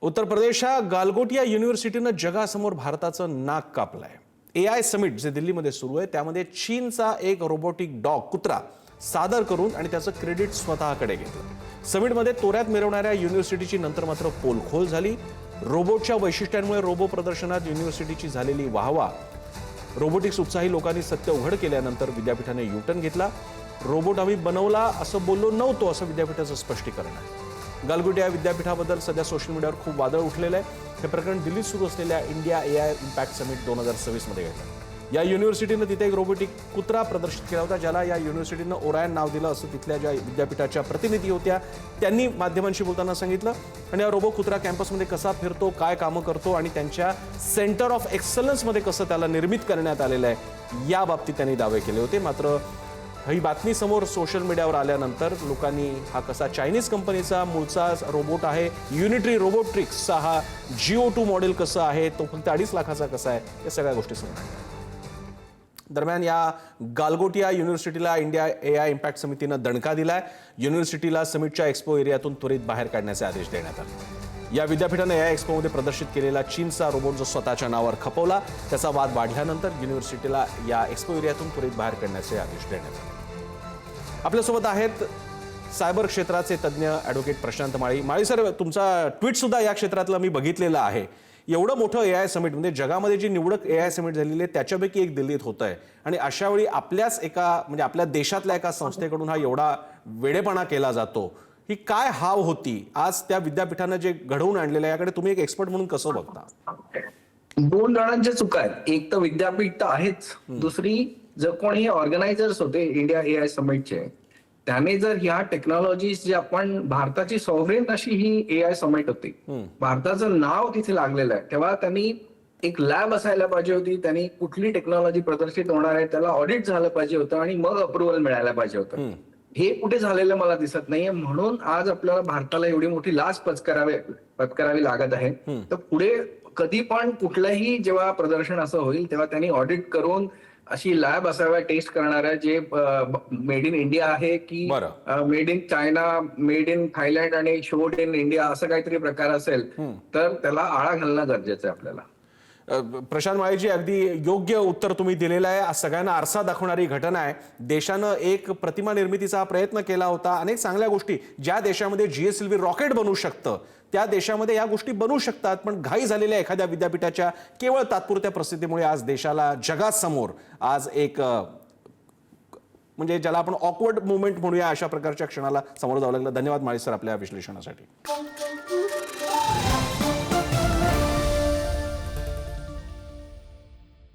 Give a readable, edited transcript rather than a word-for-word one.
उत्तर प्रदेशच्या गालगोटिया युनिव्हर्सिटीनं जगासमोर भारताचं नाक कापलंय। AI समिट जे दिल्लीमध्ये सुरू आहे त्यामध्ये चीनचा एक रोबोटिक डॉग कुत्रा सादर करून आणि त्याचं क्रेडिट स्वतःकडे घेतलं। समिटमध्ये तोऱ्यात मिरवणाऱ्या युनिव्हर्सिटीची नंतर मात्र पोलखोल झाली। रोबोटच्या वैशिष्ट्यांमुळे रोबो प्रदर्शनात युनिव्हर्सिटीची झालेली वाहवा, रोबोटिक्स उत्साही लोकांनी सत्य उघड केल्यानंतर विद्यापीठाने युटर्न घेतला। रोबोट आम्ही बनवला असं बोललो नव्हतो असं विद्यापीठाचं स्पष्टीकरण आहे। गालगोटिया विद्यापीठाबद्दल सध्या सोशल मीडियावर खूप वादळ उठलेलं आहे। हे प्रकरण दिल्लीत सुरू असलेल्या इंडिया AI इम्पॅक्ट समिट 2026 मध्ये घडलं। या युनिव्हर्सिटीनं तिथे एक रोबोटिक कुत्रा प्रदर्शित केला होता, ज्याला या युनिव्हर्सिटीनं ओरायन नाव दिलं असं तिथल्या ज्या विद्यापीठाच्या प्रतिनिधी होत्या त्यांनी माध्यमांशी बोलताना सांगितलं। आणि हा रोबो कुत्रा कॅम्पसमध्ये कसा फिरतो, काय कामं करतो आणि त्यांच्या सेंटर ऑफ एक्सलन्समध्ये कसं त्याला निर्मित करण्यात आलेलं आहे या बाबतीत त्यांनी दावे केले होते। मात्र ही बातमी समोर सोशल मीडियावर आल्यानंतर लोकांनी हा कसा चायनीज कंपनीचा मूळचा रोबोट आहे, युनिटरी रोबोट्रिक्सचा हा GO2 मॉडेल कसं आहे, तो फक्त 2.5 लाखाचा कसा आहे, या सगळ्या गोष्टी समोर आल्या। दरम्यान या गालगोटिया युनिव्हर्सिटीला इंडिया AI इम्पॅक्ट समितीनं दणका दिलाय। युनिव्हर्सिटीला समिटच्या एक्स्पो एरियातून त्वरित बाहेर काढण्याचे आदेश देण्यात आले। या विद्यापीठाने AI एक्स्पोमध्ये प्रदर्शित केलेला चीनचा रोबोट जो स्वतःच्या नावावर खपवला, त्याचा वाद वाढल्यानंतर युनिव्हर्सिटीला या एक्स्पो एरियातून त्वरित बाहेर काढण्याचे आदेश देण्यात आले। आपल्यासोबत आहेत सायबर क्षेत्राचे तज्ज्ञ ॲडव्होकेट प्रशांत माळी सर, तुमचा ट्विट सुद्धा या क्षेत्रातलं मी बघितलेलं आहे। एवढं मोठं AI समिट म्हणजे जगामध्ये जी निवडक AI समिट झालेली आहे त्याच्यापैकी एक दिल्लीत होत आहे आणि अशा वेळी आपल्याच एका म्हणजे आपल्या देशातल्या एका संस्थेकडून हा एवढा वेडेपणा केला जातो, ही काय हाव होती? आज त्या विद्यापीठानं जे घडवून आणलेलं आहे याकडे तुम्ही एक एक्सपर्ट म्हणून कसं बघता? दोन जणांच्या चुका आहेत। एक तर विद्यापीठ तर आहेच, दुसरी जर कोणी ऑर्गनायझर्स होते इंडिया AI समिटचे, त्याने जर ह्या टेक्नॉलॉजीज जे आपण भारताची सॉव्हरेन अशी ही AI समिट होती, भारताचं नाव तिथे लागलेलं आहे, तेव्हा त्यांनी एक लॅब असायला पाहिजे होती, त्यांनी कुठली टेक्नॉलॉजी प्रदर्शित होणार आहे त्याला ऑडिट झालं पाहिजे होतं आणि मग अप्रुव्हल मिळायला पाहिजे होतं। हे कुठे झालेलं मला दिसत नाहीये, म्हणून आज आपल्याला भारताला एवढी मोठी लाच पत्करावी लागत आहे। तर पुढे कधी पण कुठलंही जेव्हा प्रदर्शन असं होईल तेव्हा त्यांनी ऑडिट करून अशी लॅब असाव्या टेस्ट करणाऱ्या, जे मेड इन इंडिया आहे की made in China, made in Thailand आणि शोड इन इंडिया असं काहीतरी प्रकार असेल तर त्याला आळा घालणं गरजेचं आहे आपल्याला। प्रशांत माळीजी, अगदी योग्य उत्तर तुम्ही दिलेलं आहे। सगळ्यांना आरसा दाखवणारी घटना आहे। देशानं एक प्रतिमा निर्मितीचा प्रयत्न केला होता, अनेक चांगल्या गोष्टी ज्या देशामध्ये GSLV रॉकेट बनवू शकतं त्या देशामध्ये या गोष्टी बनवू शकतात, पण घाई झालेल्या एखाद्या विद्यापीठाच्या केवळ तात्पुरत्या प्रसिद्धीमुळे आज देशाला जगासमोर आज एक म्हणजे ज्याला आपण ऑकवर्ड मुवमेंट म्हणूया अशा प्रकारच्या क्षणाला समोर जावं लागलं। धन्यवाद माळी सर आपल्या विश्लेषणासाठी।